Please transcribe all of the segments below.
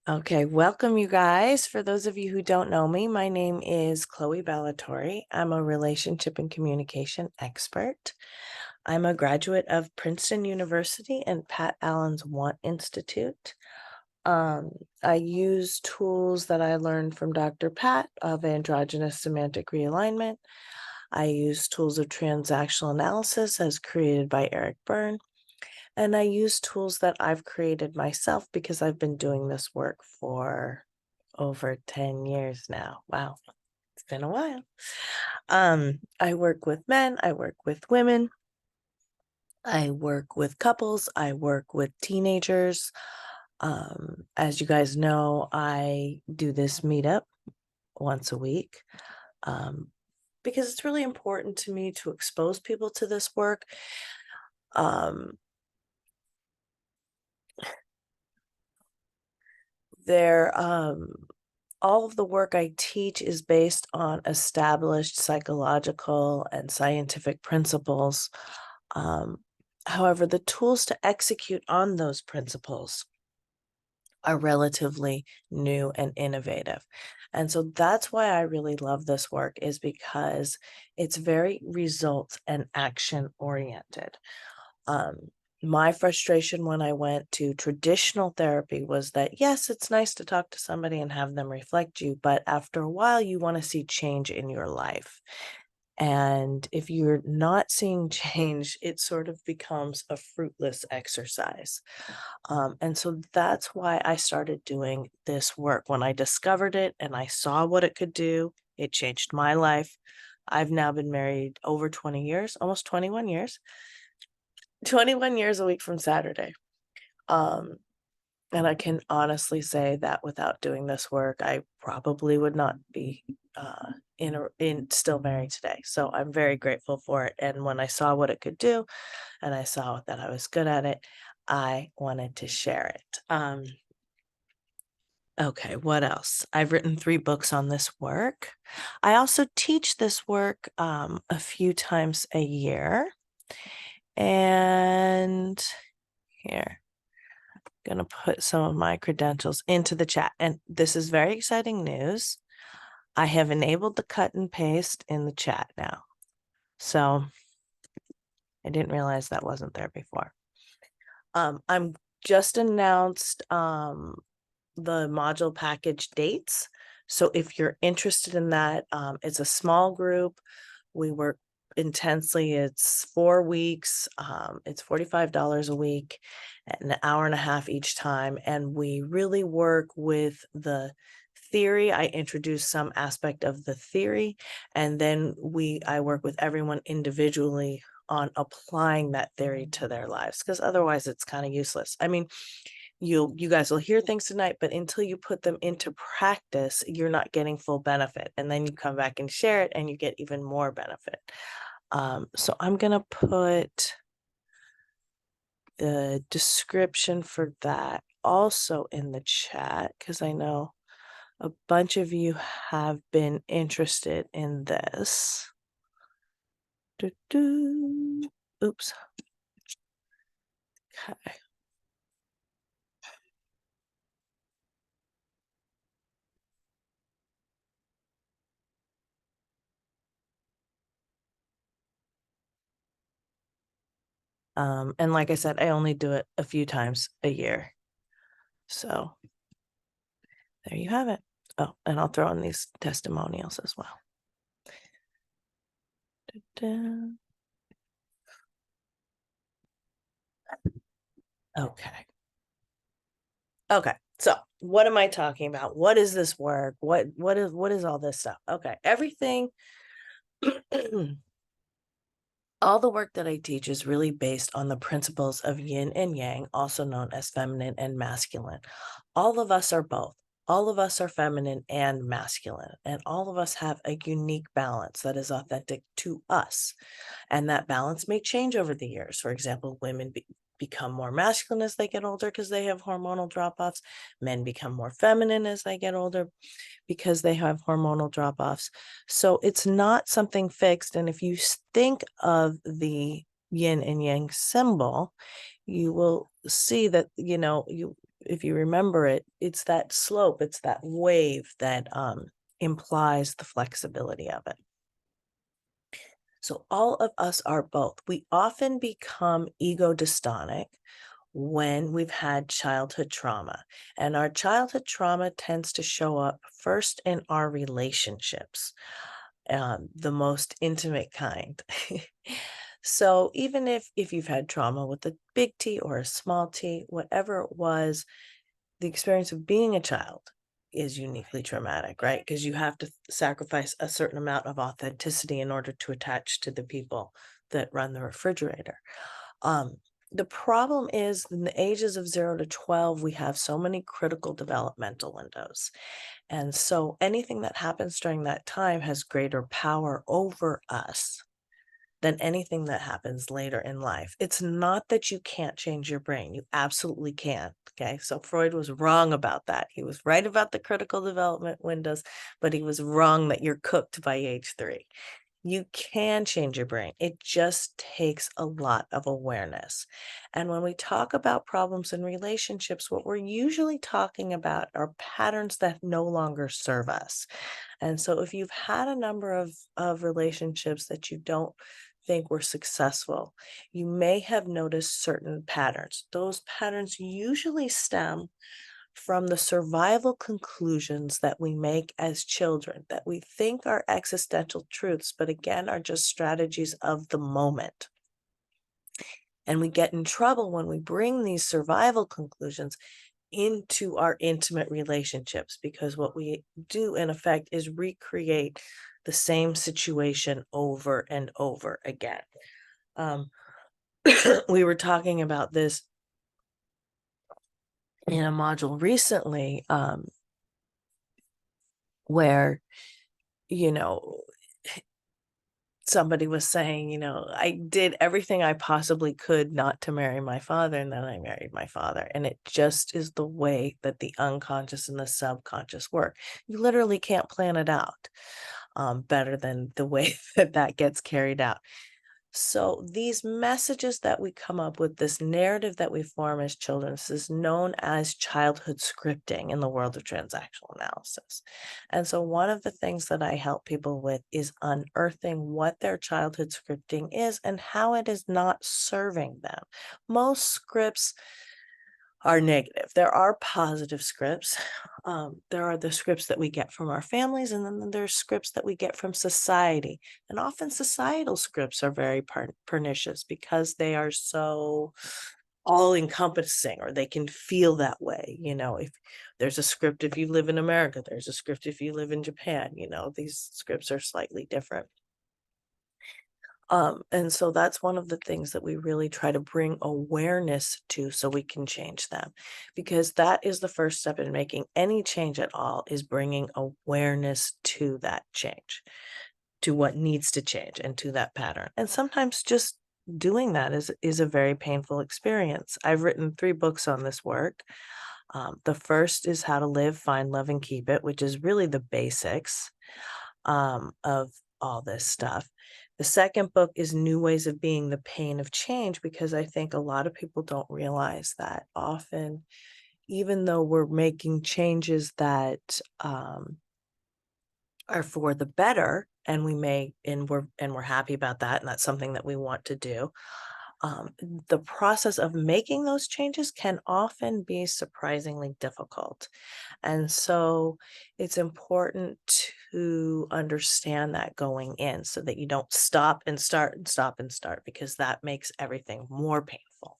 Okay, welcome you guys. For those of you who don't know me, my name is Chloe Ballatori. I'm a relationship and communication expert. I'm a graduate of Princeton University and Pat Allen's Want Institute. I use tools that I learned from Dr. Pat of androgynous semantic realignment. I use tools of transactional analysis as created by Eric Byrne. And I use tools that I've created myself because I've been doing this work for over 10 years now. Wow, it's been a while. I work with men, I work with women, I work with couples, I work with teenagers. As you guys know, I do this meetup once a week because it's really important to me to expose people to this work. There all of the work I teach is based on established psychological and scientific principles. However, the tools to execute on those principles are relatively new and innovative. And so that's why I really love this work, is because it's very results and action oriented. Um, my frustration when I went to traditional therapy was that, yes, it's nice to talk to somebody and have them reflect you, but after a while, you want to see change in your life. And if you're not seeing change, it sort of becomes a fruitless exercise. And so that's why I started doing this work. When I discovered it and I saw what it could do, it changed my life. I've now been married over 20 years, almost 21 years. 21 years a week from Saturday. Um, and I can honestly say that without doing this work, I probably would not be in still married today. So I'm very grateful for it. And when I saw what it could do, and I saw that I was good at it, I wanted to share it. Okay, what else? I've written 3 books on this work. I also teach this work a few times a year. And here, going to put some of my credentials into the chat. And this is very exciting news. I have enabled the cut and paste in the chat now. So I didn't realize that wasn't there before. I'm just announced the module package dates. So if you're interested in that, it's a small group. We work intensely. It's 4 weeks. It's $45 a week, an hour and a half each time. And we really work with the theory. I introduce some aspect of the theory, and then I work with everyone individually on applying that theory to their lives, because otherwise it's kind of useless. I mean, you guys will hear things tonight, but until you put them into practice, you're not getting full benefit. And then you come back and share it and you get even more benefit. So I'm going to put the description for that also in the chat, because I know a bunch of you have been interested in this. Oops. Okay. And like I said, I only do it a few times a year. So there you have it. Oh, and I'll throw in these testimonials as well. Okay. Okay. So what am I talking about? What is this work? What is all this stuff? Okay. Everything all the work that I teach is really based on the principles of yin and yang, also known as feminine and masculine. All of us are both. All of us are feminine and masculine, and all of us have a unique balance that is authentic to us. And that balance may change over the years. For example, women become more masculine as they get older because they have hormonal drop-offs. Men become more feminine as they get older because they have hormonal drop-offs. So it's not something fixed. And if you think of the yin and yang symbol, you will see that, if you remember it, it's that slope, it's that wave that implies the flexibility of it. So all of us are both. We often become ego dystonic when we've had childhood trauma. And our childhood trauma tends to show up first in our relationships, the most intimate kind. So even if you've had trauma with a big T or a small t, whatever it was, the experience of being a child is uniquely traumatic, right? Because you have to sacrifice a certain amount of authenticity in order to attach to the people that run the refrigerator. Um, the problem is in the ages of 0 to 12, we have so many critical developmental windows. And so anything that happens during that time has greater power over us than anything that happens later in life. It's not that you can't change your brain. You absolutely can. Okay. So Freud was wrong about that. He was right about the critical development windows, but he was wrong that you're cooked by age 3. You can change your brain. It just takes a lot of awareness. And when we talk about problems in relationships, what we're usually talking about are patterns that no longer serve us. And so if you've had a number of relationships that you don't think were successful, you may have noticed certain patterns. Those patterns usually stem from the survival conclusions that we make as children, that we think are existential truths, but again are just strategies of the moment. And we get in trouble when we bring these survival conclusions into our intimate relationships, because what we do in effect is recreate the same situation over and over again. We were talking about this in a module recently, where, you know, somebody was saying, I did everything I possibly could not to marry my father, and then I married my father. And it just is the way that the unconscious and the subconscious work. You literally can't plan it out better than the way that gets carried out. So these messages that we come up with, this narrative that we form as children, this is known as childhood scripting in the world of transactional analysis. And so one of the things that I help people with is unearthing what their childhood scripting is and how it is not serving them. Most scripts are negative. There are positive scripts. There are the scripts that we get from our families, and then there's scripts that we get from society. And often societal scripts are very pernicious because they are so all encompassing, or they can feel that way. If there's a script if you live in America, there's a script if you live in Japan. These scripts are slightly different. And so that's one of the things that we really try to bring awareness to so we can change them, because that is the first step in making any change at all, is bringing awareness to that change, to what needs to change, and to that pattern. And sometimes just doing that is a very painful experience. I've written 3 books on this work. The first is How to Live, Find, Love, and Keep It, which is really the basics of all this stuff. The second book is New Ways of Being, the Pain of Change, because I think a lot of people don't realize that often, even though we're making changes that are for the better, and we're happy about that, and that's something that we want to do, the process of making those changes can often be surprisingly difficult. And so it's important to understand that going in, so that you don't stop and start and stop and start, because that makes everything more painful.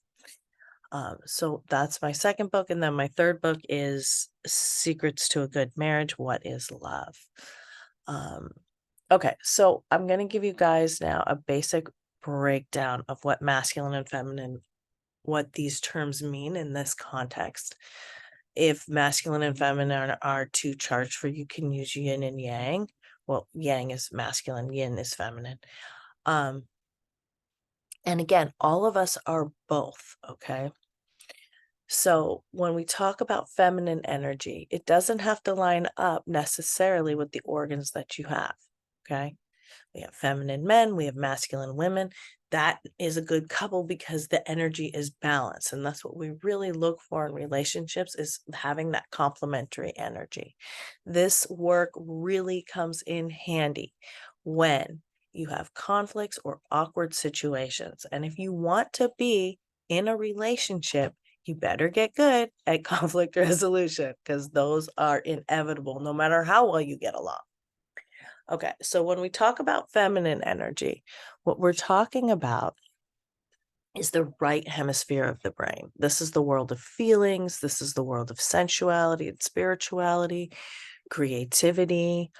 So that's my second book. And then my third book is Secrets to a Good Marriage: What is Love? Okay, so I'm going to give you guys now a basic breakdown of what masculine and feminine, what these terms mean in this context. If masculine and feminine are 2 charts for you, can use yin and yang. Well, yang is masculine, yin is feminine. And again, all of us are both, okay? So when we talk about feminine energy, it doesn't have to line up necessarily with the organs that you have, okay? We have feminine men, we have masculine women. That is a good couple because the energy is balanced. And that's what we really look for in relationships, is having that complementary energy. This work really comes in handy when you have conflicts or awkward situations. And if you want to be in a relationship, you better get good at conflict resolution, because those are inevitable no matter how well you get along. Okay, so when we talk about feminine energy, what we're talking about is the right hemisphere of the brain. This is the world of feelings. This is the world of sensuality and spirituality, creativity.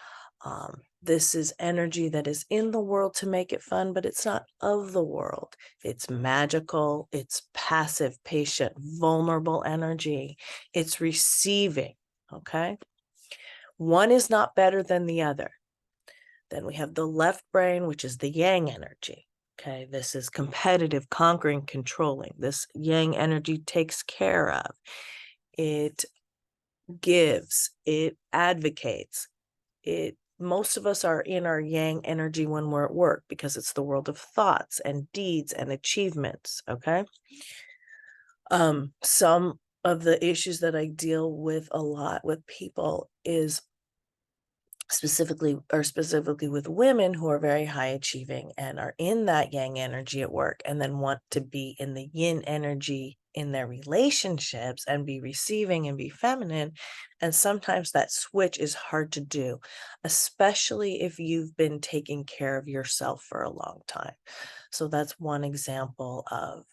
This is energy that is in the world to make it fun, but it's not of the world. It's magical. It's passive, patient, vulnerable energy. It's receiving. Okay. One is not better than the other. Then we have the left brain, which is the yang energy. Okay, this is competitive, conquering, controlling. This yang energy takes care of, it gives, it advocates. Most of us are in our yang energy when we're at work, because it's the world of thoughts and deeds and achievements. Okay. Some of the issues that I deal with a lot with people is specifically with women who are very high achieving and are in that yang energy at work, and then want to be in the yin energy in their relationships and be receiving and be feminine. And sometimes that switch is hard to do, especially if you've been taking care of yourself for a long time. So that's one example of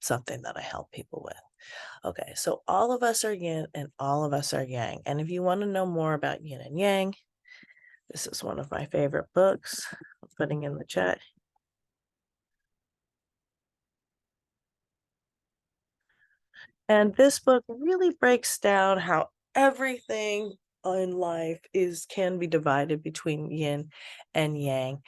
something that I help people with. Okay, so all of us are yin and all of us are yang. And if you want to know more about yin and yang, this is one of my favorite books. I'm putting in the chat. And this book really breaks down how everything in life can be divided between yin and yang.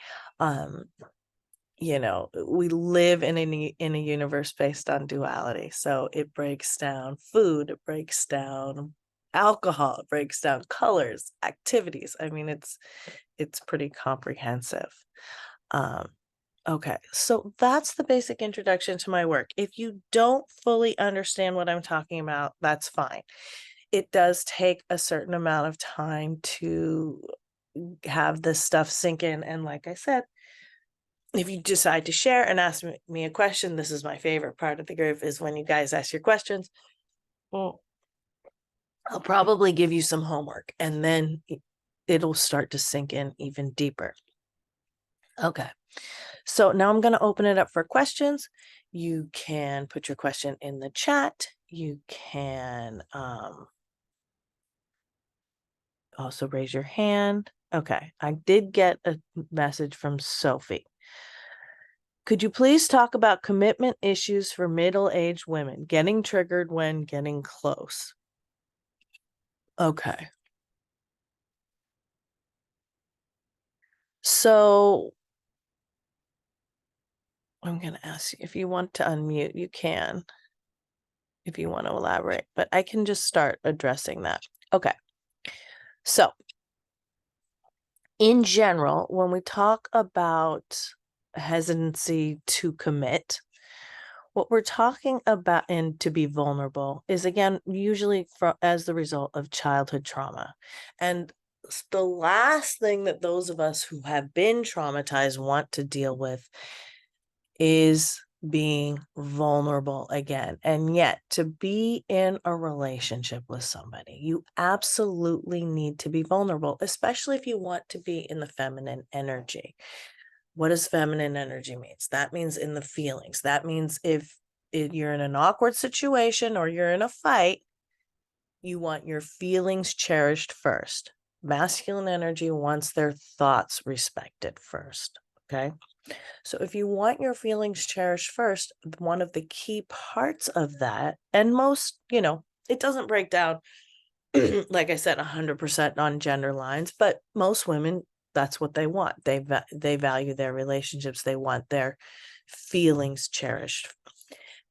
We live in a universe based on duality. So it breaks down food, it breaks down alcohol, it breaks down colors, activities. I mean, it's pretty comprehensive. Okay, so that's the basic introduction to my work. If you don't fully understand what I'm talking about, that's fine. It does take a certain amount of time to have this stuff sink in. And like I said, if you decide to share and ask me a question, this is my favorite part of the group, is when you guys ask your questions. Well, I'll probably give you some homework, and then it'll start to sink in even deeper. Okay. So now I'm going to open it up for questions. You can put your question in the chat. You can also raise your hand. Okay, I did get a message from Sophie. Could you please talk about commitment issues for middle-aged women, getting triggered when getting close? Okay. So I'm going to ask you, if you want to unmute, you can, if you want to elaborate, but I can just start addressing that. Okay. So in general, when we talk about hesitancy to commit, what we're talking about, and to be vulnerable, is again usually as the result of childhood trauma. And the last thing that those of us who have been traumatized want to deal with is being vulnerable again. And yet, to be in a relationship with somebody, you absolutely need to be vulnerable, especially if you want to be in the feminine energy. What does feminine energy means? That means in the feelings. That means if you're in an awkward situation or you're in a fight, you want your feelings cherished first. Masculine energy wants their thoughts respected first. Okay. So if you want your feelings cherished first, one of the key parts of that, and most, it doesn't break down, like I said, 100% on gender lines, but most women, that's what they want. They value their relationships. They want their feelings cherished.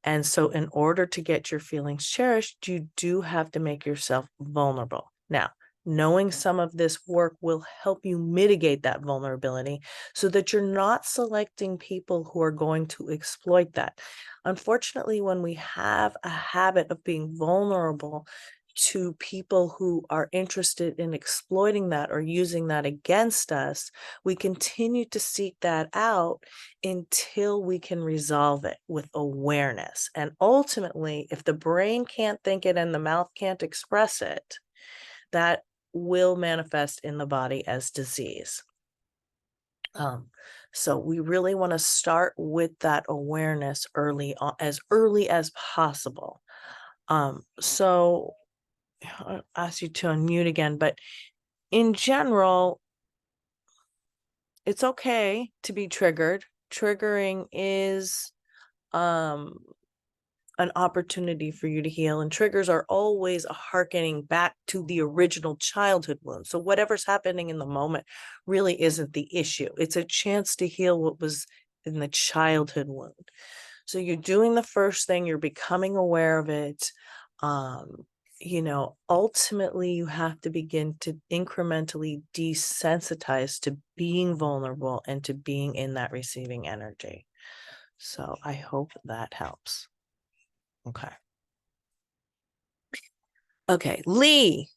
And so in order to get your feelings cherished, you do have to make yourself vulnerable. Now, knowing some of this work will help you mitigate that vulnerability so that you're not selecting people who are going to exploit that. Unfortunately, when we have a habit of being vulnerable to people who are interested in exploiting that or using that against us, we continue to seek that out until we can resolve it with awareness. And ultimately, if the brain can't think it and the mouth can't express it, that will manifest in the body as disease. So we really want to start with that awareness early on, as early as possible. So I'll ask you to unmute again, but in general, it's okay to be triggered. Triggering is an opportunity for you to heal, and triggers are always a hearkening back to the original childhood wound. So whatever's happening in the moment really isn't the issue. It's a chance to heal what was in the childhood wound. So you're doing the first thing, you're becoming aware of it. Ultimately you have to begin to incrementally desensitize to being vulnerable and to being in that receiving energy. So I hope that helps. Okay. Okay, Lee,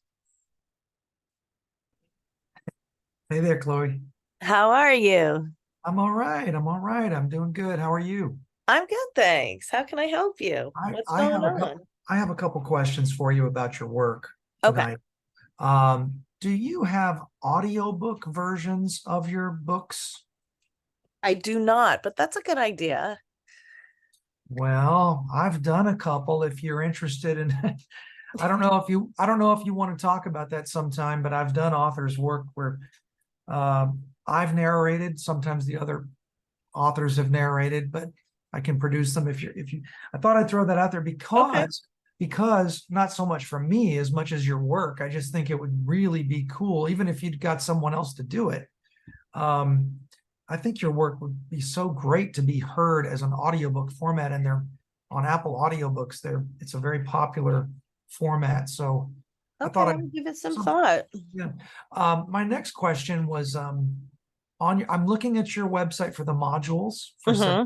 Hey there, Chloe. how are you? I'm all right. I'm all right. I'm doing good. How are you? I'm good, thanks. How can I help you? I, What's I going have a on? couple I have a couple questions for you about your work Okay. tonight. Do you have audiobook versions of your books? I do not, but that's a good idea. Well, I've done a couple if you're interested in I don't know if you want to talk about that sometime, but I've done authors' work where I've narrated, sometimes the other authors have narrated, but I can produce them if you I thought I'd throw that out there Okay. because not so much for me as much as your work. I just think it would really be cool, even if you'd got someone else to do it. Um, I think your work would be so great to be heard as an audiobook format, and they're on Apple audiobooks. It's a very popular format. So I Okay, thought I'll give it some some thought. yeah. My next question was I'm looking at your website for the modules for Mm-hmm.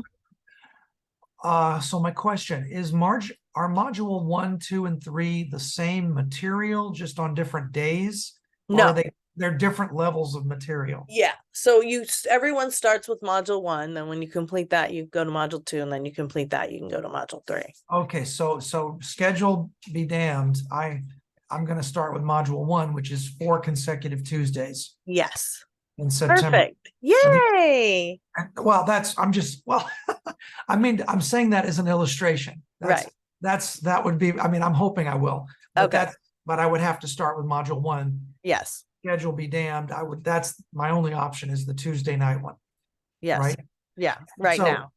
so my question is are module 1, 2, and 3 the same material just on different days, or are No. they're different levels of material? Yeah. So everyone starts with module 1, then when you complete that, you go to module 2, and then you complete that, you can go to module 3. Okay, so schedule be damned. I'm going to start with module 1, which is 4 consecutive Tuesdays Yes. in September. Perfect. And Yay. well, I mean, I'm saying that as an illustration. Right. That would be, I mean, I'm hoping I will, but Okay. but I would have to start with module 1. Yes. Schedule be damned. That's my only option is the Tuesday night one, Yes. right? Yeah. Right So, now.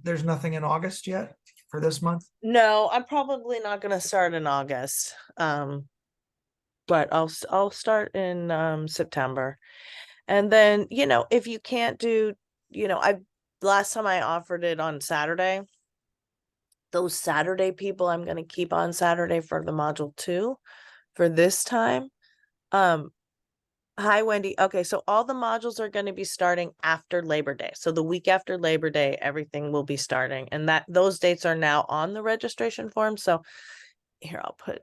there's nothing in August yet for this month. No, I'm probably not going to start in August. But I'll start in September. And then, if you can't do, I last time I offered it on Saturday. Those Saturday people I'm going to keep on Saturday for the module 2 for this time. Um Hi Wendy. Okay, so all the modules are going to be starting after Labor Day. So the week after Labor Day, everything will be starting, and that those dates are now on the registration form. So here I'll put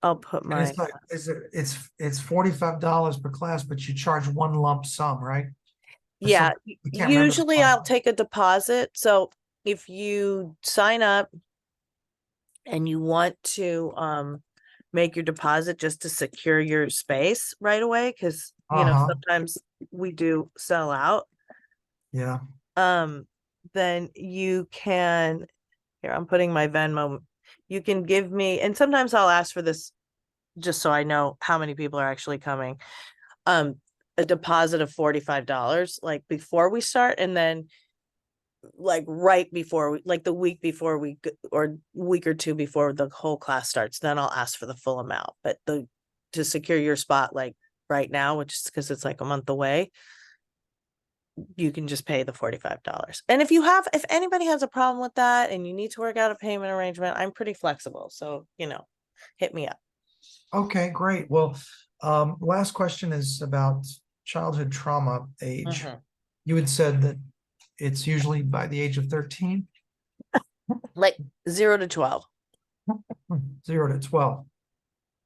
And my it's $45 per class, but you charge one lump sum, right? Or Yeah, some I can't remember the usually I'll final. take a deposit. So if you sign up and you want to make your deposit just to secure your space right away, because Uh-huh. sometimes we do sell out, Yeah. um, then you can, here, I'm putting my Venmo. You can give me, and sometimes I'll ask for this just so I know how many people are actually coming. Um, a deposit of $45, like before we start, and then like right before like the week before or week or two before the whole class starts, then I'll ask for the full amount. But the to secure your spot like right now, which is because it's like a month away, you can just pay the $45. And if anybody has a problem with that and you need to work out a payment arrangement, I'm pretty flexible, so hit me up. Okay, great. Well, last question is about childhood trauma age. Mhm. You had said that it's usually by the age of 13, Like 0 to 12. 0 to 12.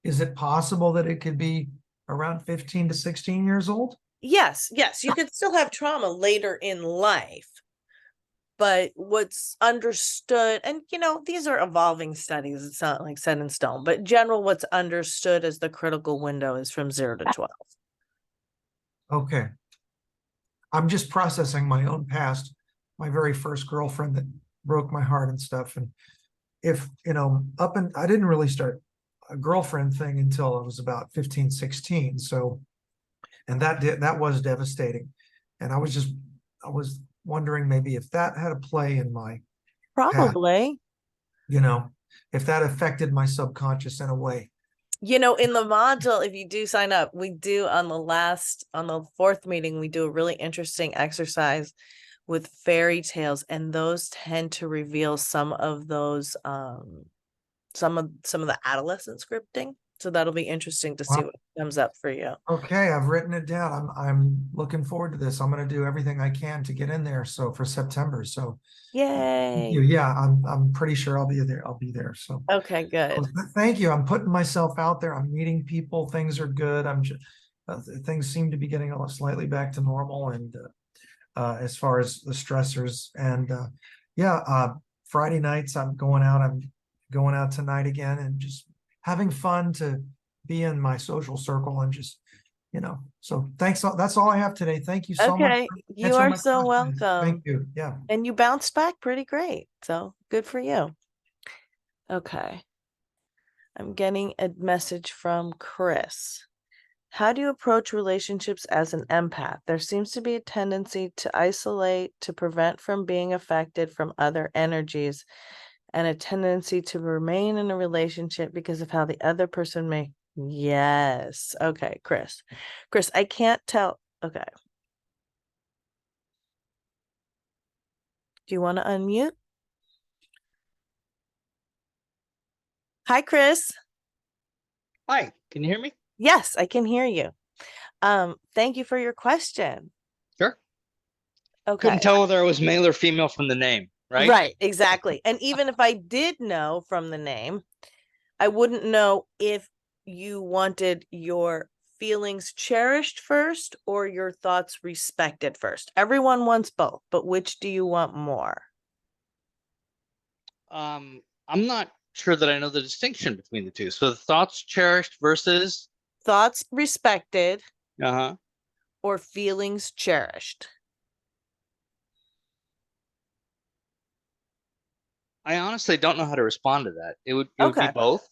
Is it possible that it could be around 15 to 16 years old? Yes, yes, you could still have trauma later in life, but what's understood, and these are evolving studies, it's not like set in stone, but general what's understood as the critical window is from 0 to 12. Okay. I'm just processing my own past, my very first girlfriend that broke my heart and stuff. And if, I didn't really start a girlfriend thing until I was about 15, 16. So, and that was devastating. And I was wondering maybe if that had a play in my past, Probably. you know, if that affected my subconscious in a way. In the module, if you do sign up, we do on the fourth meeting, we do a really interesting exercise with fairy tales, and those tend to reveal some of those some of the adolescent scripting. So that'll be interesting to see Wow. what comes up for you. Okay, I've written it down. I'm looking forward to this. I'm going to do everything I can to get in there. So for September. So thank you. Yay. Yeah, I'm pretty sure I'll be there. I'll be there. So Okay, good. thank you. I'm putting myself out there. I'm meeting people. Things are good. Things seem to be getting slightly back to normal, and as far as the stressors, and yeah, Friday nights I'm going out. I'm going out tonight again, and just having fun to be in my social circle, and just so thanks. That's all I have today. Thank you so much Okay, for you answering are my so questions. Thank welcome. you. Yeah. And you bounced back pretty great. So good for you. Okay. I'm getting a message from Chris. How do you approach relationships as an empath? There seems to be a tendency to isolate, to prevent from being affected from other energies, and a tendency to remain in a relationship because of how the other person may. Yes. Okay, Chris. Chris, I can't tell. Okay. Do you want to unmute? Hi, Chris. Hi, can you hear me? Yes, I can hear you. Thank you for your question. Sure. Okay. Couldn't tell whether I was male or female from the name, right? Right, exactly. And even if I did know from the name, I wouldn't know if you wanted your feelings cherished first or your thoughts respected first. Everyone wants both, but which do you want more? I'm not sure that I know the distinction between the two. So the thoughts cherished versus Thoughts respected uh-huh. or feelings cherished? I honestly don't know how to respond to that. It would be Okay. both.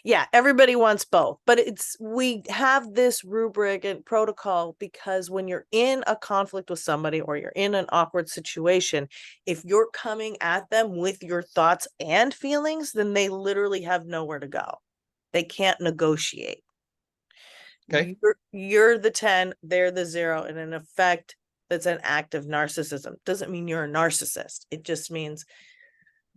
Yeah, everybody wants both, but we have this rubric and protocol because when you're in a conflict with somebody or you're in an awkward situation, if you're coming at them with your thoughts and feelings, then they literally have nowhere to go. They can't negotiate. Okay. You're the 10, they're the 0, and in effect, that's an act of narcissism. Doesn't mean you're a narcissist. It just means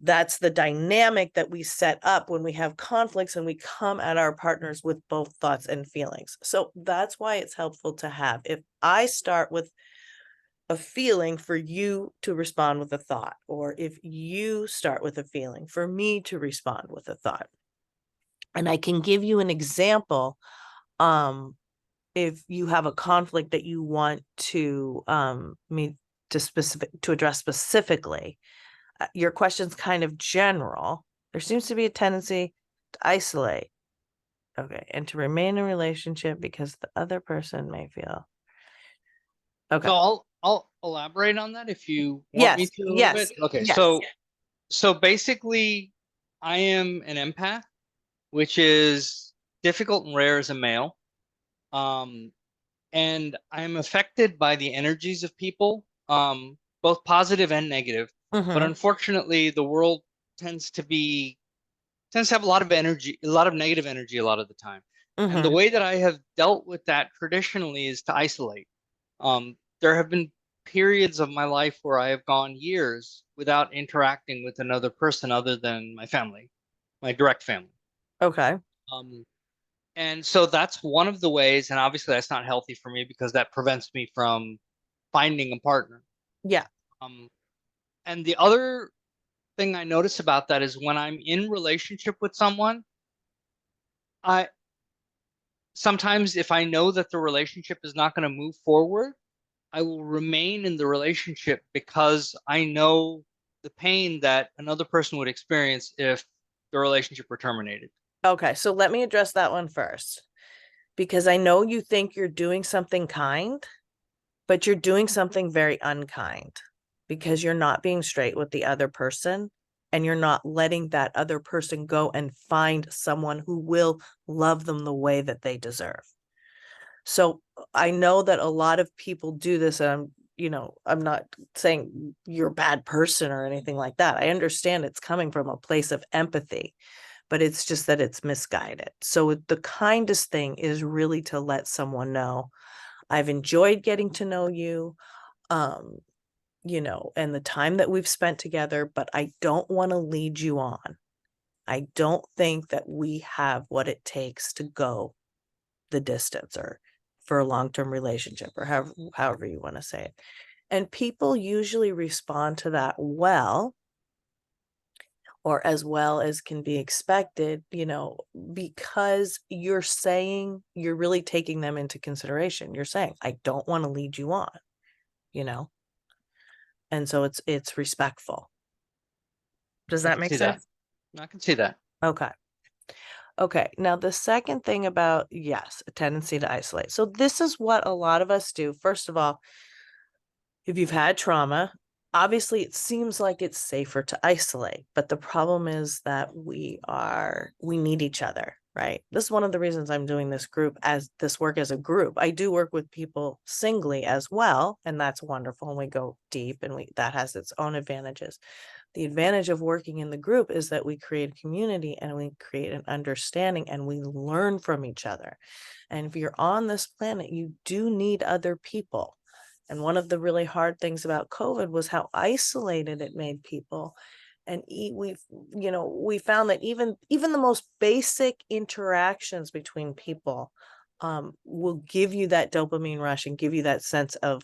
that's the dynamic that we set up when we have conflicts and we come at our partners with both thoughts and feelings. So that's why it's helpful to have, if I start with a feeling, for you to respond with a thought, or if you start with a feeling, for me to respond with a thought. And I can give you an example. If you have a conflict that you want to me to address specifically, your question's kind of general. There seems to be a tendency to isolate. Okay. And to remain in a relationship because the other person may feel. Okay. So I'll elaborate on that if you want me Yes. to a little Yes. bit. Okay, Yes. so basically I am an empath, which is difficult and rare as a male. Um, and I'm affected by the energies of people, both positive and negative. But Mm-hmm. unfortunately, the world tends to be tends to have a lot of energy, a lot of negative energy, a lot of the time. And the Mm-hmm. way that I have dealt with that traditionally is to isolate. There have been periods of my life where I have gone years without interacting with another person other than my family, my direct family. Okay. And so that's one of the ways, and obviously that's not healthy for me because that prevents me from finding a partner. Yeah. Um, and the other thing I notice about that is when I'm in relationship with someone, I sometimes if I know that the relationship is not going to move forward, I will remain in the relationship because I know the pain that another person would experience if the relationship were terminated. Okay, so let me address that one first, because I know you think you're doing something kind, but you're doing something very unkind because you're not being straight with the other person and you're not letting that other person go and find someone who will love them the way that they deserve. So I know that a lot of people do this, and I'm not saying you're a bad person or anything like that. I understand it's coming from a place of empathy, but it's just that it's misguided. So the kindest thing is really to let someone know, I've enjoyed getting to know you, um, and the time that we've spent together, but I don't want to lead you on. I don't think that we have what it takes to go the distance or for a long-term relationship, or however you want to say it. And people usually respond to that well, or as well as can be expected, because you're really taking them into consideration. You're saying, I don't want to lead you on, you know? And so it's respectful. Does I that can make see that. sense? I can see that. Okay. Okay. Now the second thing about, yes, a tendency to isolate. So this is what a lot of us do. First of all, if you've had trauma, obviously it seems like it's safer to isolate, but the problem is that we need each other, right? This is one of the reasons I'm doing this work as a group. I do work with people singly as well, and that's wonderful. And we go deep, and that has its own advantages. The advantage of working in the group is that we create community and we create an understanding and we learn from each other. And if you're on this planet, you do need other people. And one of the really hard things about COVID was how isolated it made people. And we found that even the most basic interactions between people will give you that dopamine rush and give you that sense of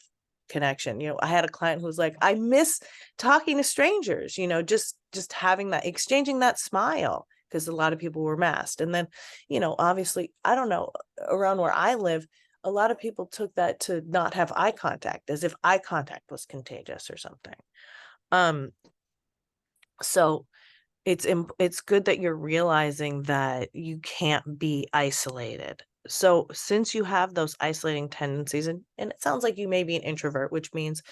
connection. I had a client who was like, I miss talking to strangers, just having that, exchanging that smile, because a lot of people were masked. And then, obviously, I don't know, around where I live, a lot of people took that to not have eye contact, as if eye contact was contagious or something. So it's good that you're realizing that you can't be isolated. So since you have those isolating tendencies, and it sounds like you may be an introvert, which means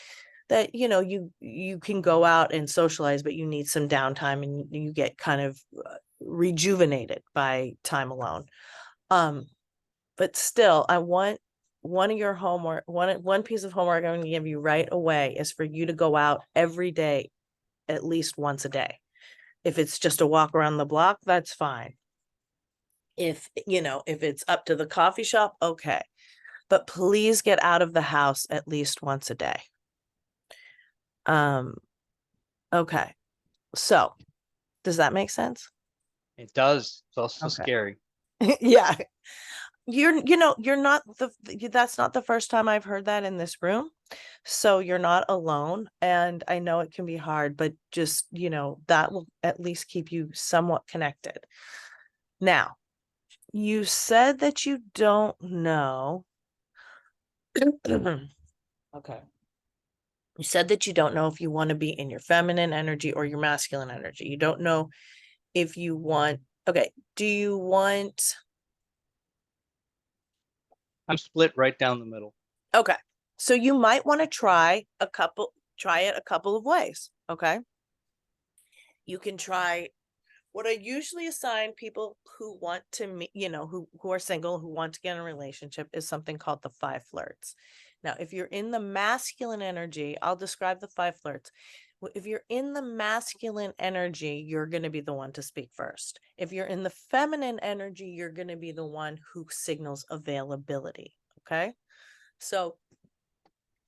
that you can go out and socialize, but you need some downtime and you get kind of rejuvenated by time alone. But still, I want one of your homework, one piece of homework I'm going to give you right away is for you to go out every day, at least once a day. If it's just a walk around the block, that's fine. If it's up to the coffee shop, okay. But please get out of the house at least once a day. Okay. So, does that make sense? It does. It's also Okay. scary. Yeah. You're not that's not the first time I've heard that in this room. So you're not alone. And I know it can be hard, but just, that will at least keep you somewhat connected. Now, you said that you don't know. Okay. You said that you don't know if you want to be in your feminine energy or your masculine energy. You don't know if you want, okay. Do you want, I'm split right down the middle. okay. So you might want to try it a couple of ways. Okay. You can try what I usually assign people who want to meet, who are single, who want to get in a relationship, is something called the 5 flirts. Now, if you're in the masculine energy, I'll describe the 5 flirts. If you're in the masculine energy, you're going to be the one to speak first. If you're in the feminine energy, you're going to be the one who signals availability. Okay. So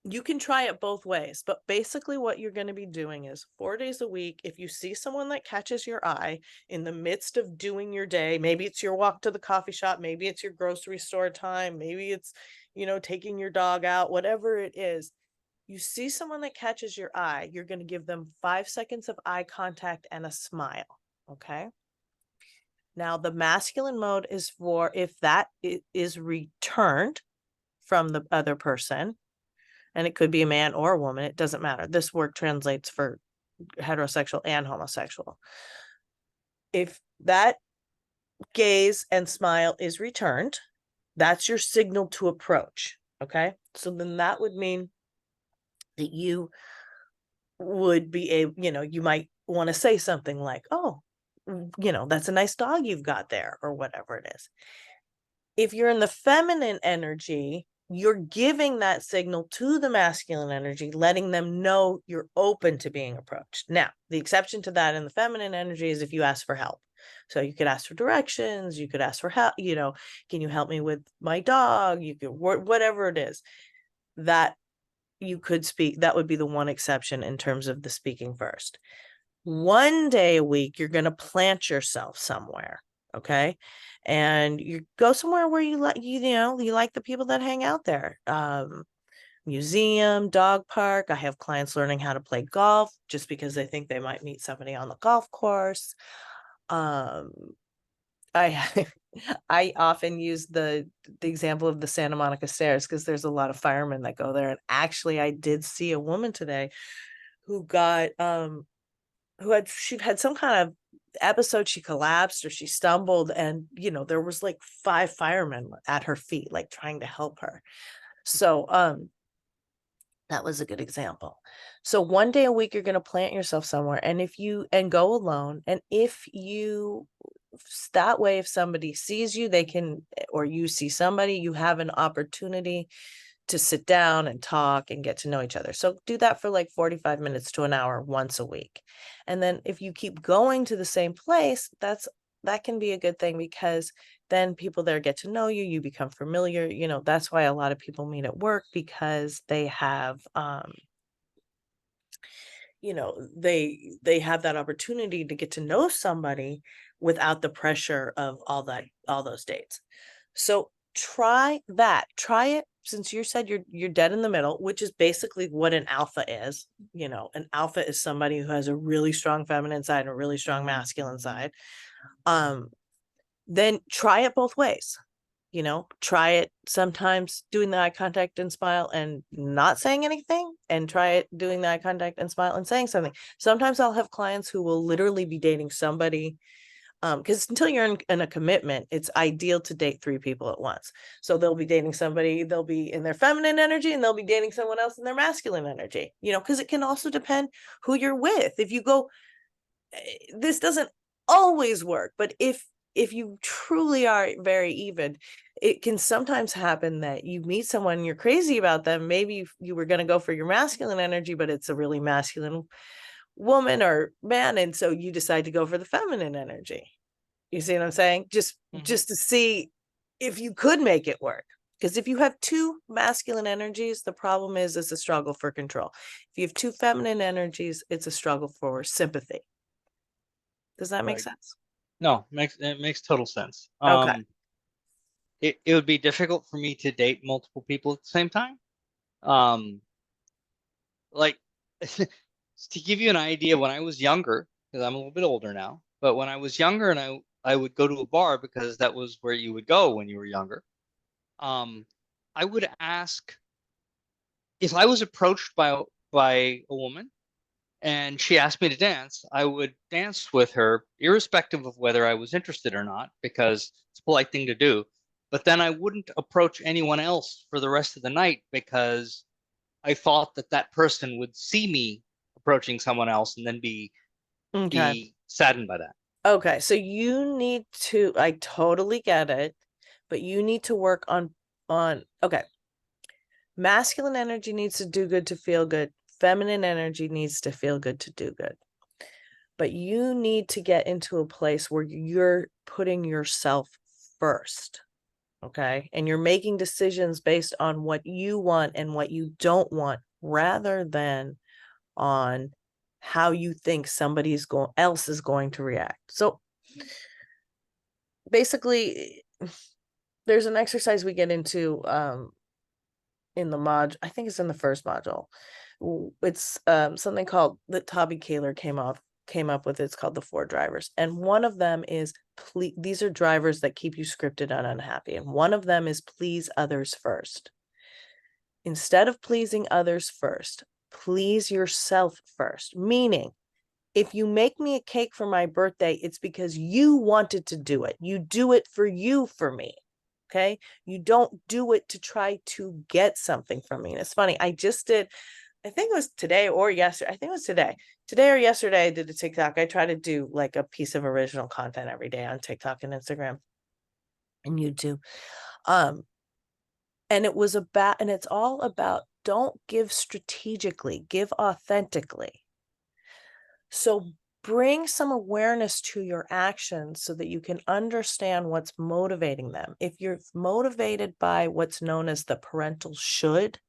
You can try it both ways, but basically what you're going to be doing is 4 days a week. If you see someone that catches your eye in the midst of doing your day, maybe it's your walk to the coffee shop, maybe it's your grocery store time, maybe it's, taking your dog out, whatever it is, you see someone that catches your eye, you're going to give them 5 seconds of eye contact and a smile. Okay. Now, the masculine mode is for if that is returned from the other person, and it could be a man or a woman, it doesn't matter. This word translates for heterosexual and homosexual. If that gaze and smile is returned, that's your signal to approach. Okay. So then that would mean that you would be able, you might want to say something like, oh, that's a nice dog you've got there, or whatever it is. If you're in the feminine energy, you're giving that signal to the masculine energy, letting them know you're open to being approached. Now, the exception to that in the feminine energy is if you ask for help. So you could ask for directions, you could ask for help, can you help me with my dog? You could, whatever it is that you could speak. That would be the one exception in terms of the speaking first. 1 day a week, you're going to plant yourself somewhere. Okay. And you go somewhere where you like, you like the people that hang out there. Museum, dog park. I have clients learning how to play golf just because they think they might meet somebody on the golf course. I I often use the example of the Santa Monica stairs because there's a lot of firemen that go there. And actually, I did see a woman today who got she had some kind of episode. She collapsed or she stumbled, and there was like 5 firemen at her feet, like trying to help her. So that was a good example. So 1 day a week, you're going to plant yourself somewhere, and go alone. And if you that way, if somebody sees you, they can, or you see somebody, you have an opportunity to sit down and talk and get to know each other. So do that for like 45 minutes to an hour once a week. And then if you keep going to the same place, that can be a good thing, because then people there get to know you, you become familiar. That's why a lot of people meet at work, because they have they have that opportunity to get to know somebody without the pressure of all those dates. So try it, since you said you're dead in the middle, which is basically what an alpha is. An alpha is somebody who has a really strong feminine side and a really strong masculine side. Then try it both ways. Try it sometimes doing the eye contact and smile and not saying anything, and try it doing the eye contact and smile and saying something. Sometimes I'll have clients who will literally be dating somebody, because until you're in a commitment, it's ideal to date 3 people at once. So they'll be dating somebody, they'll be in their feminine energy, and they'll be dating someone else in their masculine energy, because it can also depend who you're with. If you go, this doesn't always work, but if you truly are very even, it can sometimes happen that you meet someone and you're crazy about them. Maybe you were going to go for your masculine energy, but it's a really masculine woman or man, and so you decide to go for the feminine energy. You see what I'm saying? Just to see if you could make it work. Because if you have 2 masculine energies, the problem is it's a struggle for control. If you have 2 feminine energies, it's a struggle for sympathy. Does that make sense? No, it makes total sense. Okay. It would be difficult for me to date multiple people at the same time. Like to give you an idea, when I was younger, because I'm a little bit older now, but when I was younger and I would go to a bar because that was where you would go when you were younger. I would ask if I was approached by a woman and she asked me to dance, I would dance with her, irrespective of whether I was interested or not, because it's a polite thing to do. But then I wouldn't approach anyone else for the rest of the night, because I thought that person would see me approaching someone else and then be saddened by that. Okay. So you need to, I totally get it, but you need to work on, okay. Masculine energy needs to do good to feel good. Feminine energy needs to feel good to do good. But you need to get into a place where you're putting yourself first. Okay. And you're making decisions based on what you want and what you don't want, rather than on how you think else is going to react. So basically, there's an exercise we get into in the I think it's in the first module. It's something called that Toby Kaler came up with. It's called the 4 drivers. And one of them is these are drivers that keep you scripted and unhappy. And one of them is please others first. Instead of pleasing others first, please yourself first. Meaning, if you make me a cake for my birthday, it's because you wanted to do it. You do it for you, for me. Okay. You don't do it to try to get something from me. And it's funny. I just did, I think it was today or yesterday. I think it was today or yesterday. I did a TikTok. I try to do like a piece of original content every day on TikTok and Instagram and YouTube. And it's all about, don't give strategically, give authentically. So bring some awareness to your actions so that you can understand what's motivating them. If you're motivated by what's known as the parental should,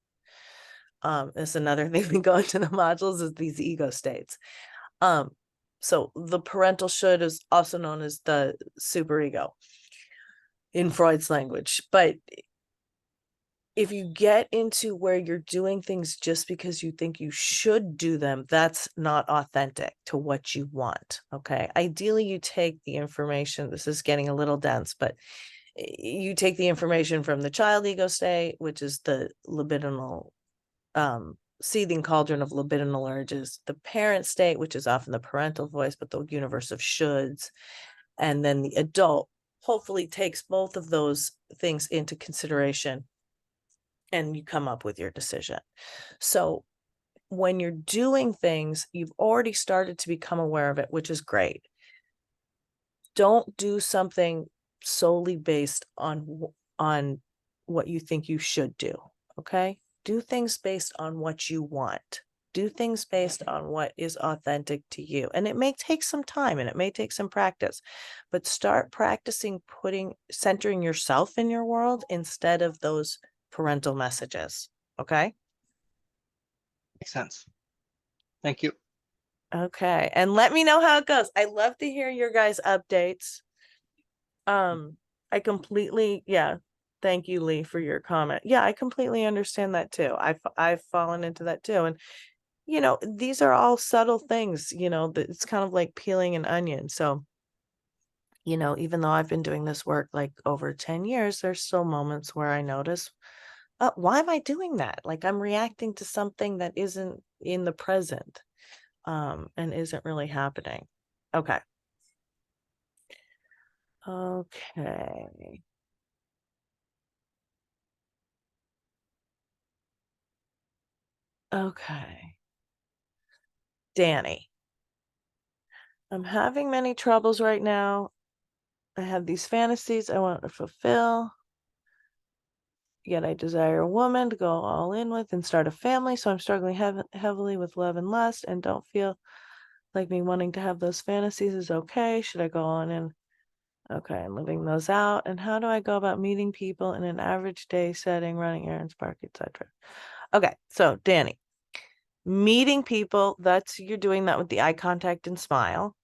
that's another thing we go into the modules, is these ego states. So the parental should is also known as the superego in Freud's language. But if you get into where you're doing things just because you think you should do them, that's not authentic to what you want. Okay. Ideally, you take the information. This is getting a little dense, but you take the information from the child ego state, which is the libidinal, seething cauldron of libidinal urges, the parent state, which is often the parental voice, but the universe of shoulds. And then the adult hopefully takes both of those things into consideration, and you come up with your decision. So when you're doing things, you've already started to become aware of it, which is great. Don't do something solely based on what you think you should do. Okay. Do things based on what you want. Do things based on what is authentic to you. And it may take some time and it may take some practice, but start practicing centering yourself in your world instead of those parental messages. Okay. Makes sense. Thank you. Okay. And let me know how it goes. I love to hear your guys' updates. I completely, yeah. Thank you, Lee, for your comment. Yeah, I completely understand that too. I've fallen into that too. And these are all subtle things, it's kind of like peeling an onion. So, even though I've been doing this work like over 10 years, there's still moments where I notice, why am I doing that? Like I'm reacting to something that isn't in the present, and isn't really happening. Okay. Okay. Okay. Danny, I'm having many troubles right now. I have these fantasies I want to fulfill, yet I desire a woman to go all in with and start a family. So I'm struggling heavily with love and lust, and don't feel like me wanting to have those fantasies is okay. Should I go on in? Okay, and living those out. And how do I go about meeting people in an average day setting, running errands, park, etc.? Okay, so Danny, meeting people, you're doing that with the eye contact and smile.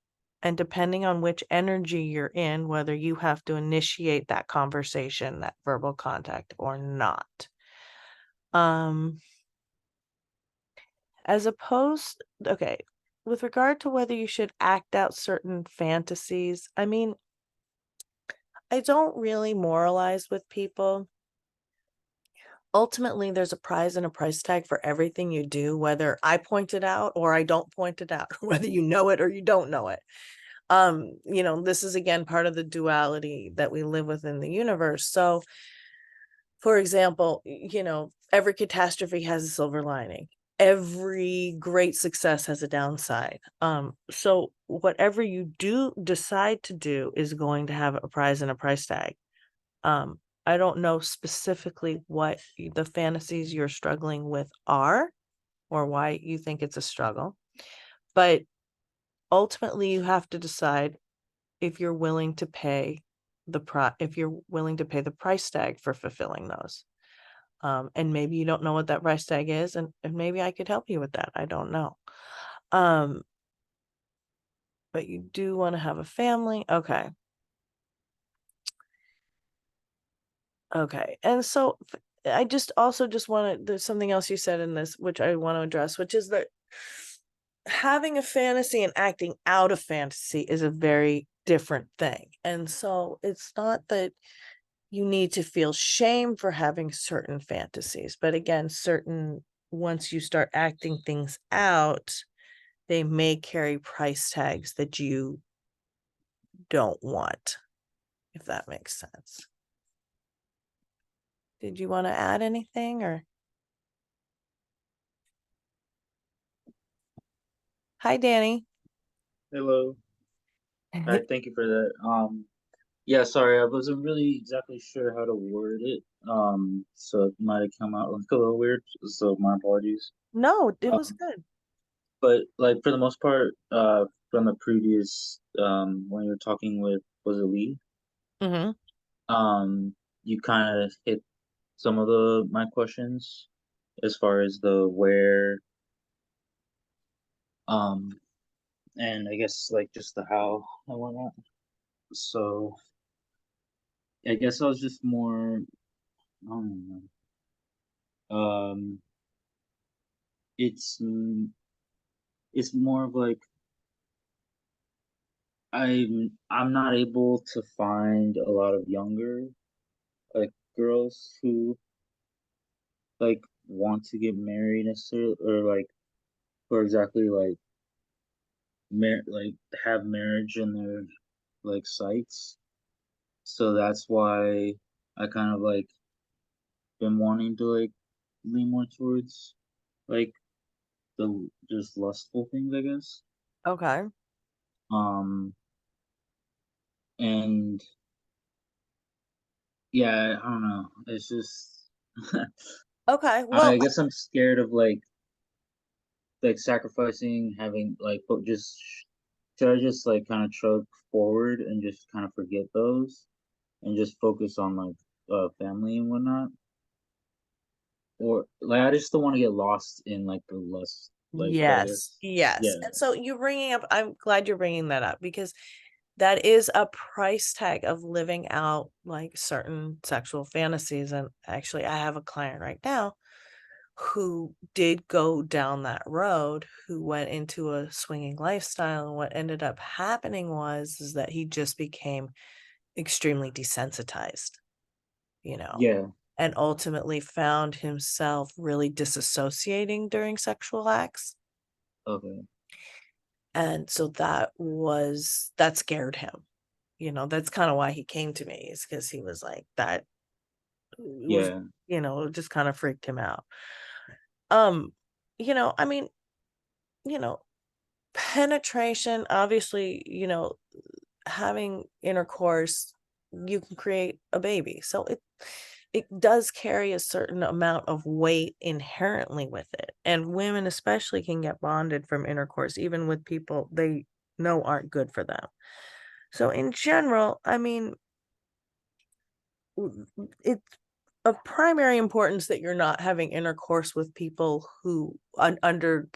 And depending on which energy you're in, whether you have to initiate that conversation, that verbal contact or not. As opposed, okay, with regard to whether you should act out certain fantasies, I mean, I don't really moralize with people. Ultimately, there's a prize and a price tag for everything you do, whether I point it out or I don't point it out, whether you know it or you don't know it. This is again part of the duality that we live within the universe. So, for example, every catastrophe has a silver lining. Every great success has a downside. So whatever you do decide to do is going to have a prize and a price tag. I don't know specifically what the fantasies you're struggling with are or why you think it's a struggle, but ultimately you have to decide if you're willing to pay if you're willing to pay the price tag for fulfilling those. And maybe you don't know what that price tag is, and maybe I could help you with that. I don't know. But you do want to have a family. Okay. Okay. And so I just want to, there's something else you said in this, which I want to address, which is that having a fantasy and acting out of fantasy is a very different thing. And so it's not that you need to feel shame for having certain fantasies, but again, once you start acting things out, they may carry price tags that you don't want, if that makes sense. Did you want to add anything, or? Hi, Danny. Hello. Hi, thank you for that. Yeah, sorry, I wasn't really exactly sure how to word it. So it might have come out like a little weird, so my apologies. No, it was Um, good. but like for the most part, from the previous when you were talking with, was it Lee? Mm-hmm. You kind of hit some of the my questions as far as the where, um, and I guess like just the how and whatnot. So I guess I was just more, I don't know. It's it's more of like I'm not able to find a lot of younger like girls who like want to get married necessarily, or like for exactly like like have marriage in their like sights. So that's why I kind of like been wanting to like lean more towards like the just lustful things, I guess. Okay. Um and yeah, I don't know. It's just Okay. Well, I guess I'm scared of like sacrificing having like but just should I just like kind of trudge forward and just kind of forget those and just focus on like family and whatnot? Or like I just don't want to get lost in like the lust like I yes. guess Yes. yeah, And so I'm glad you're bringing that up, because that is a price tag of living out like certain sexual fantasies. And actually, I have a client right now who did go down that road, who went into a swinging lifestyle. And what ended up happening is that he just became extremely desensitized, you know, yeah, and ultimately found himself really disassociating during sexual acts. okay, And so that scared him. That's kind of why he came to me, is because he was like, that was, yeah, it just kind of freaked him out. I mean, you know, penetration, obviously, having intercourse, you can create a baby. So it does carry a certain amount of weight inherently with it. And women especially can get bonded from intercourse, even with people they know aren't good for them. So in general, I mean, it's of primary importance that you're not having intercourse with people who under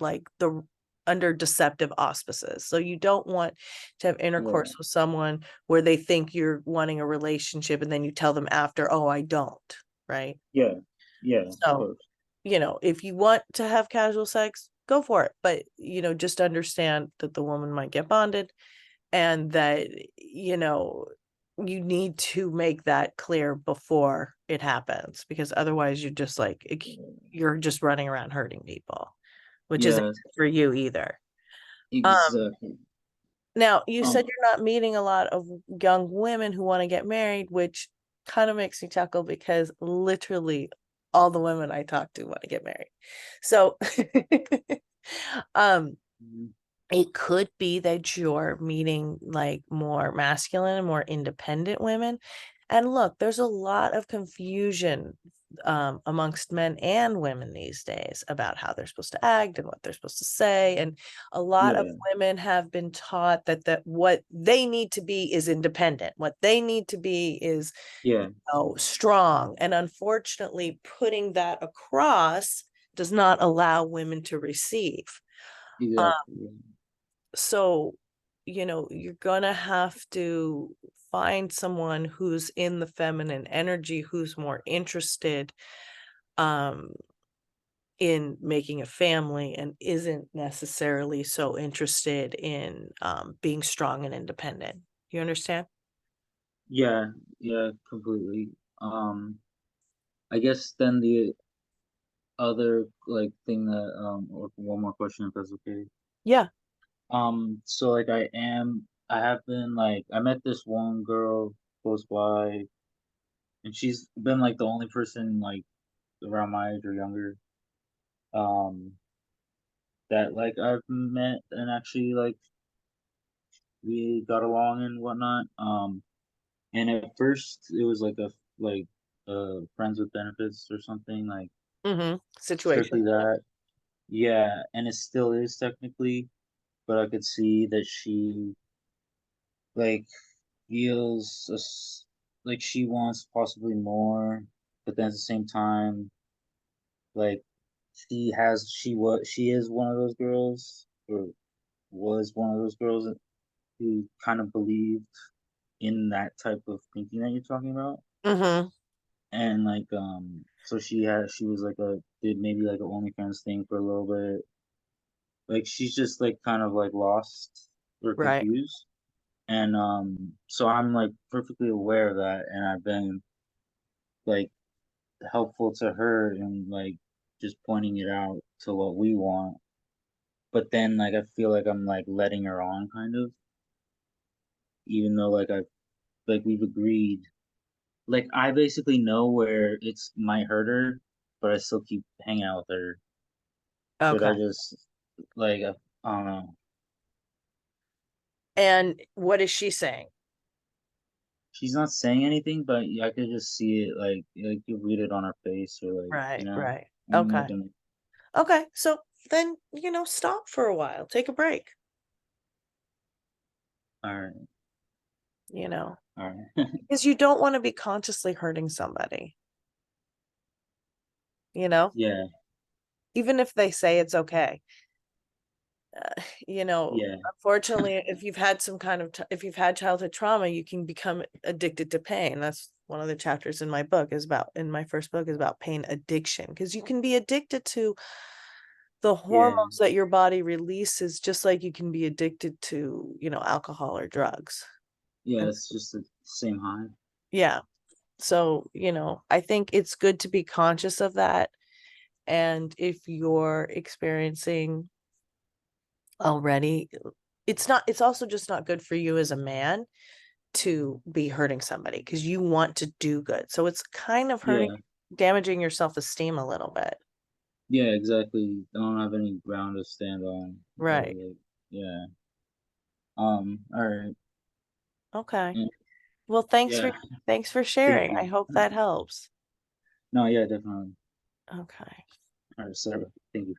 deceptive auspices. So you don't want to have yeah, intercourse with someone where they think you're wanting a relationship and then you tell them after, oh, I don't, right? yeah, yeah, of So, course, if you want to have casual sex, go for it. But, just understand that the woman might get bonded, and that, you need to make that clear before it happens, because otherwise you're just running around hurting people, which isn't yeah, good for you either. Um, exactly. Now you said Um, you're not meeting a lot of young women who want to get married, which kind of makes me chuckle, because literally all the women I talk to want to get married. So, um, mhm, it could be that you're meeting like more masculine and more independent women. And look, there's a lot of confusion amongst men and women these days about how they're supposed to act and what they're supposed to say. And a lot of Yeah. women have been taught that what they need to be is independent. What they need to be is Yeah. strong. And unfortunately, putting that across does not allow women to receive. Exactly. Yeah. So, you're gonna have to find someone who's in the feminine energy, who's more interested in making a family and isn't necessarily so interested in being strong and independent. You understand? Yeah, yeah, completely. I guess then the other like thing that or one more question if that's okay. Yeah. So like I have been like I met this one girl close by and she's been like the only person like around my age or younger um that like I've met and actually like we got along and whatnot. And at first it was like a like friends with benefits or something like Situation. strictly that. Yeah, and it still is technically, but I could see that she like feels like she wants possibly more, but then at the same time, like she is one of those girls or was one of those girls who kind of believed in that type of thinking that you're talking about. Mm-hmm. And like so she was like a did maybe like a OnlyFans thing for a little bit. Like she's just like kind of like lost or Right. confused. And so I'm like perfectly aware of that and I've been like helpful to her and like just pointing it out to what we want. But then like I feel like I'm like letting her on kind of, even though like I like we've agreed. Like I basically know where it's might hurt her, but I still keep hanging out with her. Should I Okay. just like I don't know. And what is she saying? She's not saying anything, but I could just see it like you read it on her face or like Right, right. I'm Okay. looking. Okay. So then, stop for a while, take a break, All right, you know, all right. because you don't want to be consciously hurting somebody, you know, Yeah, even if they say it's okay. yeah, Unfortunately, if you've had some kind of, if you've had childhood trauma, you can become addicted to pain. That's one of the chapters in my book in my first book is about pain addiction, because you can be addicted to the yeah, hormones that your body releases, just like you can be addicted to, alcohol or drugs. yeah. And It's just the same high. yeah, so, I think it's good to be conscious of that. And if you're experiencing already, it's also just not good for you as a man to be hurting somebody because you want to do good. So it's kind of Yeah, damaging your self-esteem a little bit. yeah, exactly. I don't have any ground to stand on. Or Right. like, yeah. All right. Okay. Yeah, Well, yeah. thanks for Thank sharing. I you. hope that helps. No, yeah, definitely. Okay. All right, Sarah. Thank you.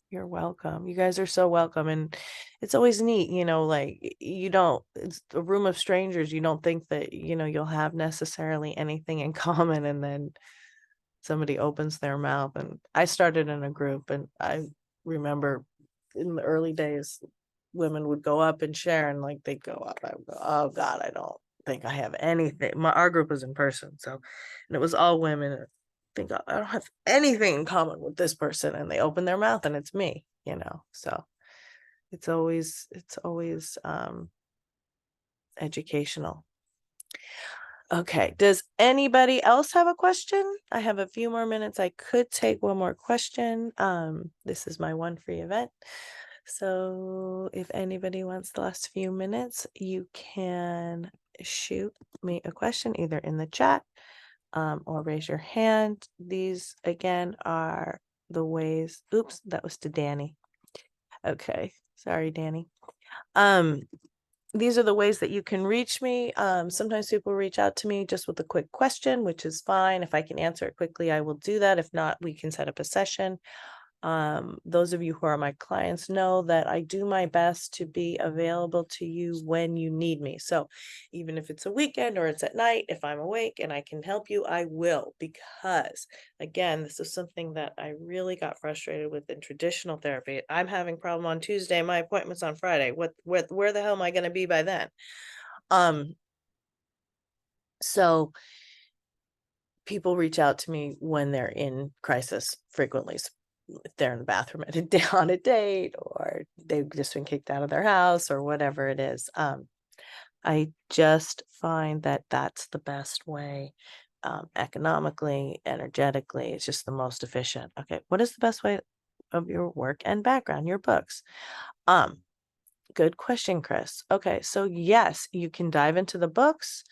You're welcome. You guys are so welcome. And it's always neat, like it's a room of strangers. You don't think that, you'll have necessarily anything in common. And then somebody opens their mouth. And I started in a group, and I remember in the early days, women would go up and share, and like they'd go up. I would go, oh God, I don't think I have anything. Our group was in person. So, and it was all women. I think I don't have anything in common with this person. And they open their mouth and it's me, So it's always educational. Okay. Does anybody else have a question? I have a few more minutes. I could take one more question. This is my one free event. So if anybody wants the last few minutes, you can shoot me a question either in the chat or raise your hand. These again are the ways. Oops, that was to Danny. Okay. Sorry, Danny. Um, these are the ways that you can reach me. Sometimes people reach out to me just with a quick question, which is fine. If I can answer it quickly, I will do that. If not, we can set up a session. Those of you who are my clients know that I do my best to be available to you when you need me. So even if it's a weekend or it's at night, if I'm awake and I can help you, I will, because again, this is something that I really got frustrated with in traditional therapy. I'm having problem on Tuesday, my appointment's on Friday. Where the hell am I going to be by then? So people reach out to me when they're in crisis frequently. If they're in the bathroom on a date, or they've just been kicked out of their house, or whatever it is. I just find that that's the best way, economically, energetically. It's just the most efficient. Okay, what is the best way of your work and background, your books? Good question, Chris. Okay, so yes, you can dive into the books.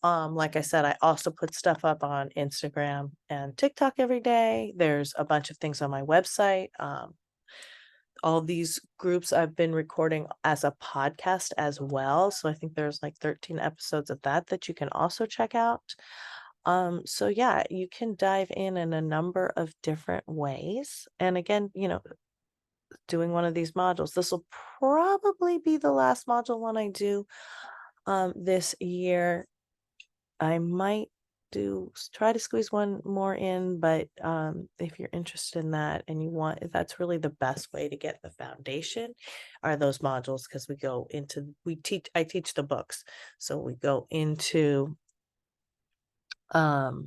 Like I said, I also put stuff up on Instagram and TikTok every day. There's a bunch of things on my website. All these groups I've been recording as a podcast as well. So I think there's like 13 episodes of that you can also check out. So yeah, you can dive in a number of different ways. And again, doing one of these modules. This will probably be the last module one I do this year. I might try to squeeze one more in, but if you're interested in that and you want, that's really the best way to get the foundation are those modules, because I teach the books. So we go into that.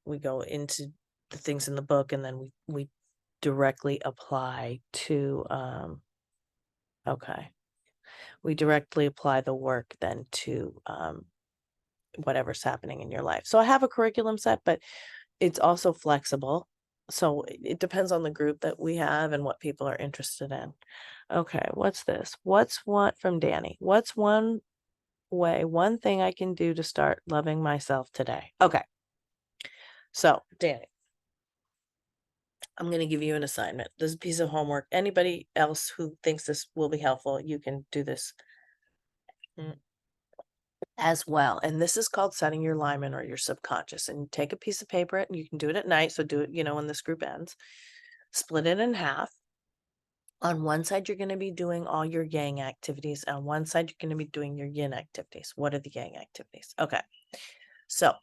We go into the things in the book, and then we directly apply to we directly apply the work then to whatever's happening in your life. So I have a curriculum set, but it's also flexible. So it depends on the group that we have and what people are interested in. Okay, what's this? What's one from Danny? What's one thing I can do to start loving myself today? Okay. So, Danny, I'm going to give you an assignment. This is a piece of homework. Anybody else who thinks this will be helpful, you can do this as well. And this is called setting your alignment or your subconscious. And you take a piece of paper, and you can do it at night. So do it, when this group ends. Split it in half. On one side, you're going to be doing all your yang activities. On one side, you're going to be doing your yin activities. What are the yang activities? Okay. So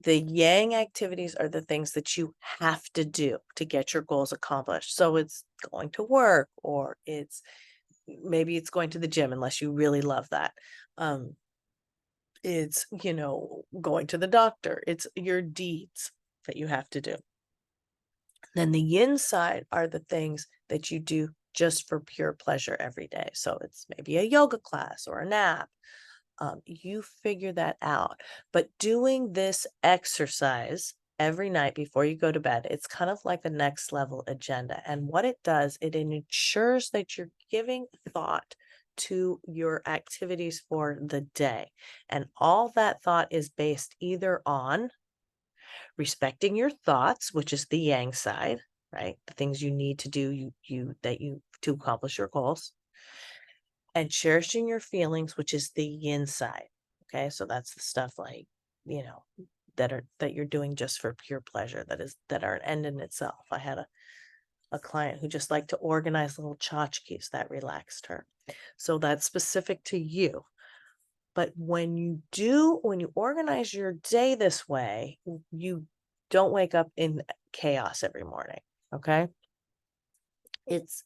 the yang activities are the things that you have to do to get your goals accomplished. So it's going to work, or maybe it's going to the gym, unless you really love that. It's, going to the doctor. It's your deeds that you have to do. Then the yin side are the things that you do just for pure pleasure every day. So it's maybe a yoga class or a nap. You figure that out. But doing this exercise every night before you go to bed, it's kind of like a next level agenda. And what it does, it ensures that you're giving thought to your activities for the day. And all that thought is based either on respecting your thoughts, which is the yang side, right? The things you need to do to accomplish your goals, and cherishing your feelings, which is the yin side. Okay. So that's the stuff like, that you're doing just for pure pleasure, that are an end in itself. I had a client who just liked to organize little tchotchkes that relaxed her. So that's specific to you. But when you organize your day this way, you don't wake up in chaos every morning. Okay. It's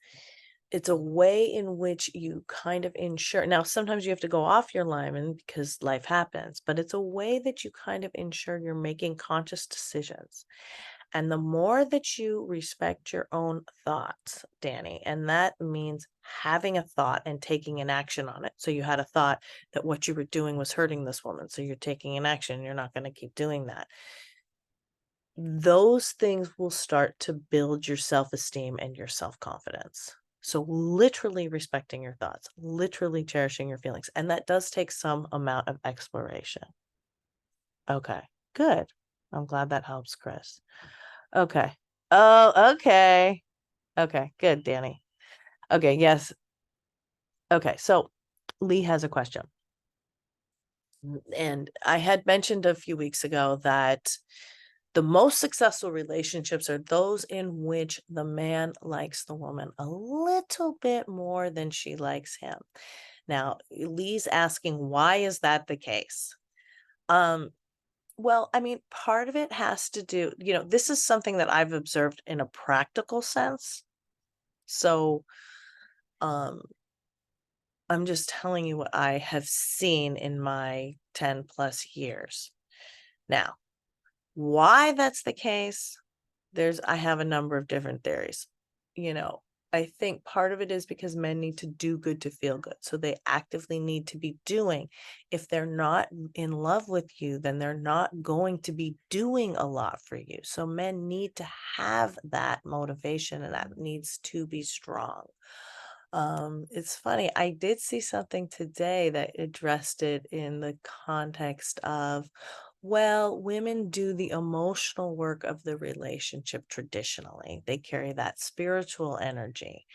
a way in which you kind of ensure. Now, sometimes you have to go off your alignment because life happens, but it's a way that you kind of ensure you're making conscious decisions. And the more that you respect your own thoughts, Danny, and that means having a thought and taking an action on it. So you had a thought that what you were doing was hurting this woman. So you're taking an action. You're not going to keep doing that. Those things will start to build your self-esteem and your self-confidence. So literally respecting your thoughts, literally cherishing your feelings. And that does take some amount of exploration. Okay, good. I'm glad that helps, Chris. Okay. Oh, okay. Okay, good, Danny. Okay, yes. Okay, so Lee has a question. And I had mentioned a few weeks ago that the most successful relationships are those in which the man likes the woman a little bit more than she likes him. Now, Lee's asking, why is that the case? Well, I mean, part of it has to do, this is something that I've observed in a practical sense. So, um, I'm just telling you what I have seen in my 10 plus years. Now, why that's the case, I have a number of different theories. I think part of it is because men need to do good to feel good. So they actively need to be doing. If they're not in love with you, then they're not going to be doing a lot for you. So men need to have that motivation, and that needs to be strong. It's funny, I did see something today that addressed it in the context of, well, women do the emotional work of the relationship traditionally. They carry that spiritual energy.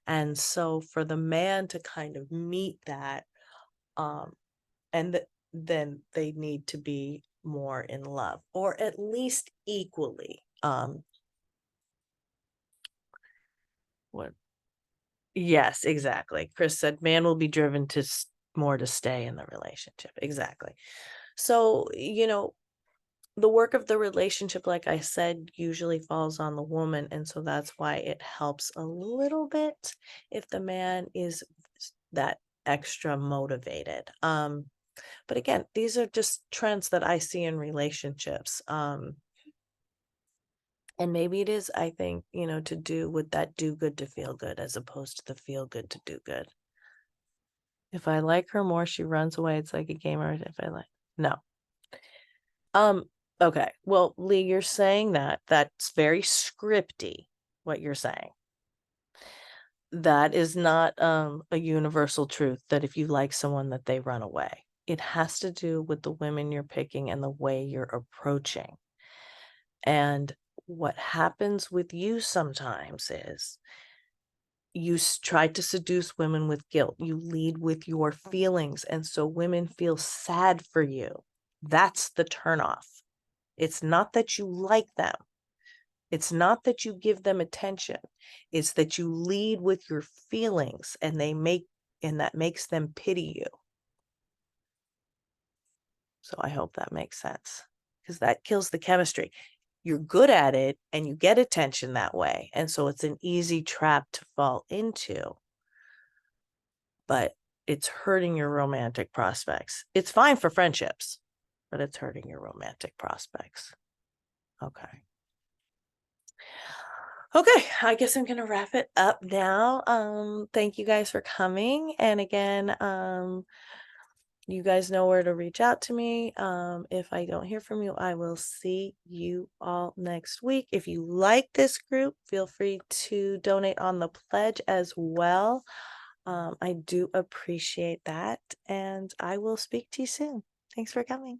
And so for the man to kind of meet that, um, then they need to be more in love, or at least equally. What Yes, exactly. Chris said, man will be driven to more to stay in the relationship. Exactly. So, the work of the relationship, like I said, usually falls on the woman. And so that's why it helps a little bit if the man is that extra motivated. But again, these are just trends that I see in relationships. And maybe it is, I think, to do with that do good to feel good as opposed to the feel good to do good. If I like her more, she runs away. It's like a gamer. If I like, no. Okay. Well, Lee, you're saying that's very scripty, what you're saying. That is not a universal truth that if you like someone that they run away. It has to do with the women you're picking and the way you're approaching. And what happens with you sometimes is you try to seduce women with guilt. You lead with your feelings. And so women feel sad for you. That's the turnoff. It's not that you like them. It's not that you give them attention. It's that you lead with your feelings, and that makes them pity you. So I hope that makes sense, because that kills the chemistry. You're good at it and you get attention that way. And so it's an easy trap to fall into, but it's hurting your romantic prospects. It's fine for friendships, but it's hurting your romantic prospects. Okay. Okay, I guess I'm gonna wrap it up now. Thank you guys for coming. And again, you guys know where to reach out to me. If I don't hear from you, I will see you all next week. If you like this group, feel free to donate on the pledge as well. I do appreciate that, and I will speak to you soon. Thanks for coming.